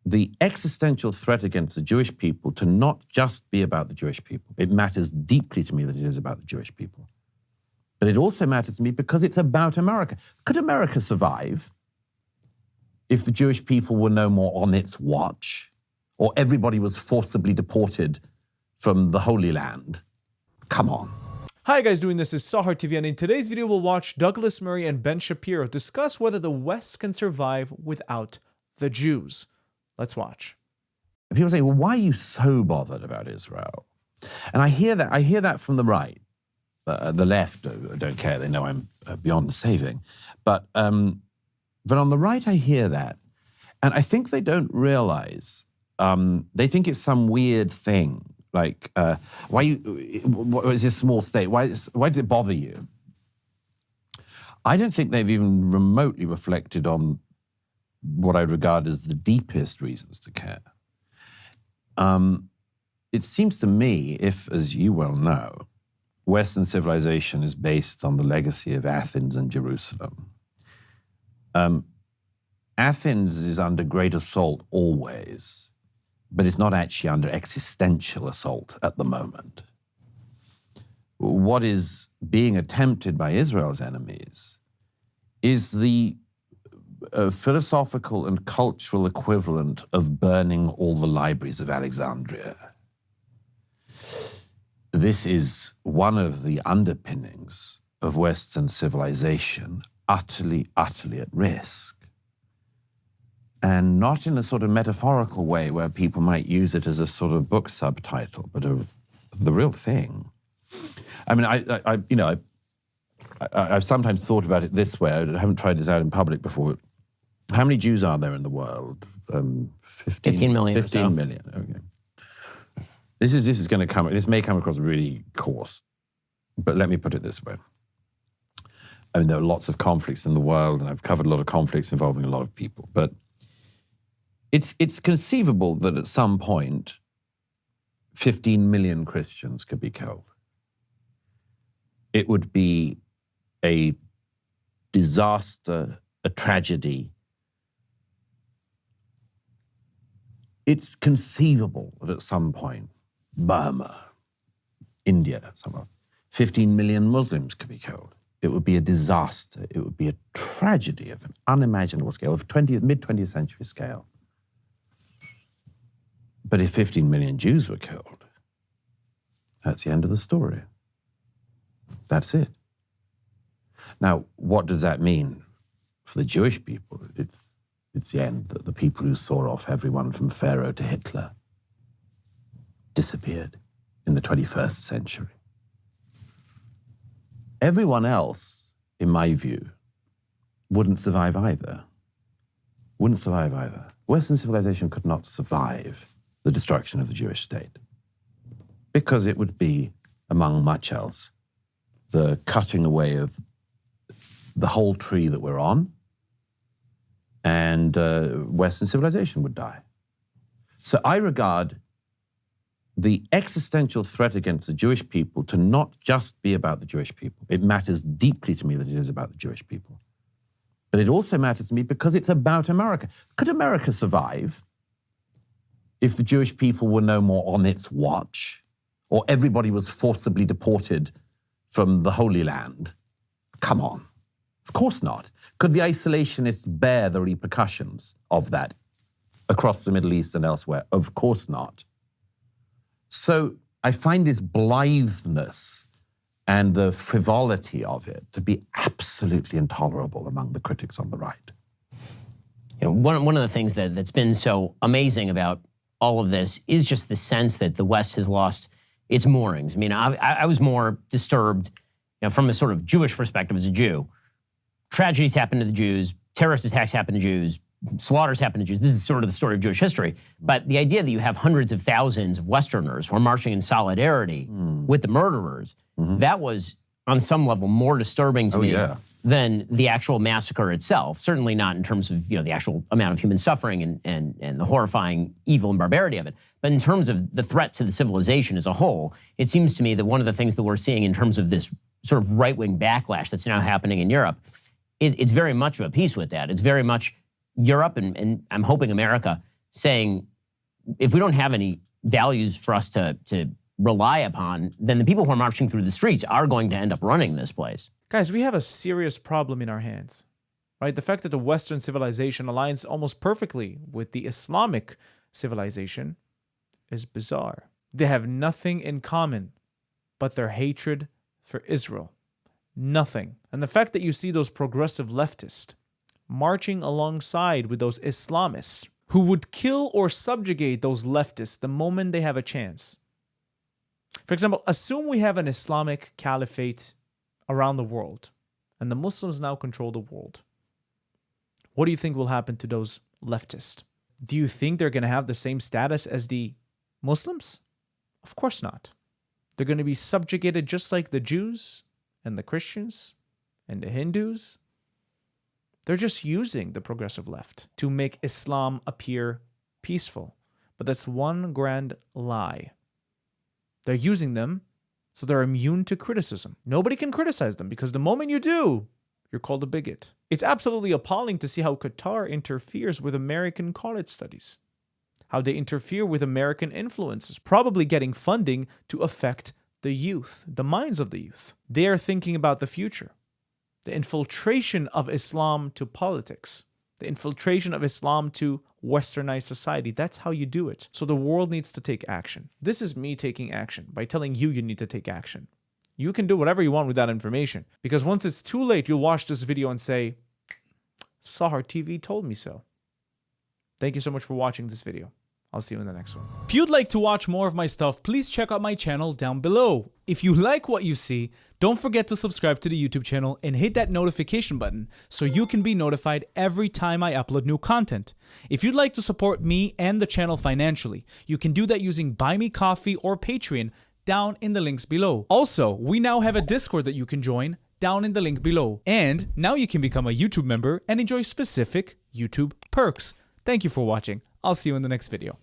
the existential threat against the Jewish people to not just be about the Jewish people. It matters deeply to me that it is about the Jewish people. But it also matters to me because it's about America. Could America survive if the Jewish people were no more on its watch, or everybody was forcibly deported from the Holy Land? Come on. Hi guys, this is Sahar TV, and in today's video we'll watch Douglas Murray and Ben Shapiro discuss whether the West can survive without the Jews. Let's watch. People say, well, why are you so bothered about Israel? And I hear that from the right. The left don't care. They know I'm beyond saving. But on the right, I hear that. And I think they don't realize, they think it's some weird thing. Like, what is this small state? Why does it bother you? I don't think they've even remotely reflected on what I regard as the deepest reasons to care. It seems to me, if, as you well know, Western civilization is based on the legacy of Athens and Jerusalem. Athens is under great assault always, but it's not actually under existential assault at the moment. What is being attempted by Israel's enemies is the philosophical and cultural equivalent of burning all the libraries of Alexandria. This is one of the underpinnings of Western civilization, utterly, utterly at risk. And not in a sort of metaphorical way where people might use it as a sort of book subtitle, but the real thing. I mean, I've sometimes thought about it this way. I haven't tried this out in public before. How many Jews are there in the world? 15 million. 15 million, okay. This may come across really coarse, but let me put it this way. I mean, there are lots of conflicts in the world, and I've covered a lot of conflicts involving a lot of people, but it's conceivable that at some point, 15 million Christians could be killed. It would be a disaster, a tragedy. It's conceivable that at some point, Burma, India, somewhere, 15 million Muslims could be killed. It would be a disaster. It would be a tragedy of an unimaginable scale, of mid-20th century scale. But if 15 million Jews were killed, that's the end of the story. That's it. Now, what does that mean for the Jewish people? It's the end. The people who saw off everyone from Pharaoh to Hitler disappeared in the 21st century. Everyone else, in my view, wouldn't survive either. Wouldn't survive either. Western civilization could not survive the destruction of the Jewish state because it would be, among much else, the cutting away of the whole tree that we're on, and Western civilization would die. So I regard the existential threat against the Jewish people to not just be about the Jewish people. It matters deeply to me that it is about the Jewish people. But it also matters to me because it's about America. Could America survive if the Jewish people were no more on its watch, or everybody was forcibly deported from the Holy Land? Come on. Of course not. Could the isolationists bear the repercussions of that across the Middle East and elsewhere? Of course not. So I find this blitheness and the frivolity of it to be absolutely intolerable among the critics on the right. You know, one of the things that's been so amazing about all of this is just the sense that the West has lost its moorings. I mean, I was more disturbed, from a sort of Jewish perspective as a Jew. Tragedies happen to the Jews, terrorist attacks happen to Jews, slaughters happen to Jews. This is sort of the story of Jewish history. But the idea that you have hundreds of thousands of Westerners who are marching in solidarity with the murderers, that was on some level more disturbing to me than the actual massacre itself. Certainly not in terms of the actual amount of human suffering and the horrifying evil and barbarity of it. But in terms of the threat to the civilization as a whole, it seems to me that one of the things that we're seeing in terms of this sort of right-wing backlash that's now happening in Europe, it's very much of a piece with that. It's very much Europe and I'm hoping America saying, if we don't have any values for us to rely upon, then the people who are marching through the streets are going to end up running this place. Guys, we have a serious problem in our hands, right? The fact that the Western civilization aligns almost perfectly with the Islamic civilization is bizarre. They have nothing in common but their hatred for Israel. Nothing. And the fact that you see those progressive leftists marching alongside with those Islamists who would kill or subjugate those leftists the moment they have a chance. For example, assume we have an Islamic caliphate around the world, and the Muslims now control the world. What do you think will happen to those leftists? Do you think they're going to have the same status as the Muslims? Of course not. They're going to be subjugated just like the Jews and the Christians and the Hindus. They're just using the progressive left to make Islam appear peaceful. But that's one grand lie. They're using them so they're immune to criticism. Nobody can criticize them because the moment you do, you're called a bigot. It's absolutely appalling to see how Qatar interferes with American college studies, how they interfere with American influences, probably getting funding to affect the youth, the minds of the youth. They are thinking about the future. The infiltration of Islam to politics, the infiltration of Islam to westernized society. That's how you do it. So the world needs to take action. This is me taking action by telling you need to take action. You can do whatever you want with that information, because once it's too late, you'll watch this video and say, Sahar TV told me so. Thank you so much for watching this video. I'll see you in the next one. If you'd like to watch more of my stuff, please check out my channel down below. If you like what you see, don't forget to subscribe to the YouTube channel and hit that notification button so you can be notified every time I upload new content. If you'd like to support me and the channel financially, you can do that using Buy Me Coffee or Patreon down in the links below. Also, we now have a Discord that you can join down in the link below. And now you can become a YouTube member and enjoy specific YouTube perks. Thank you for watching. I'll see you in the next video.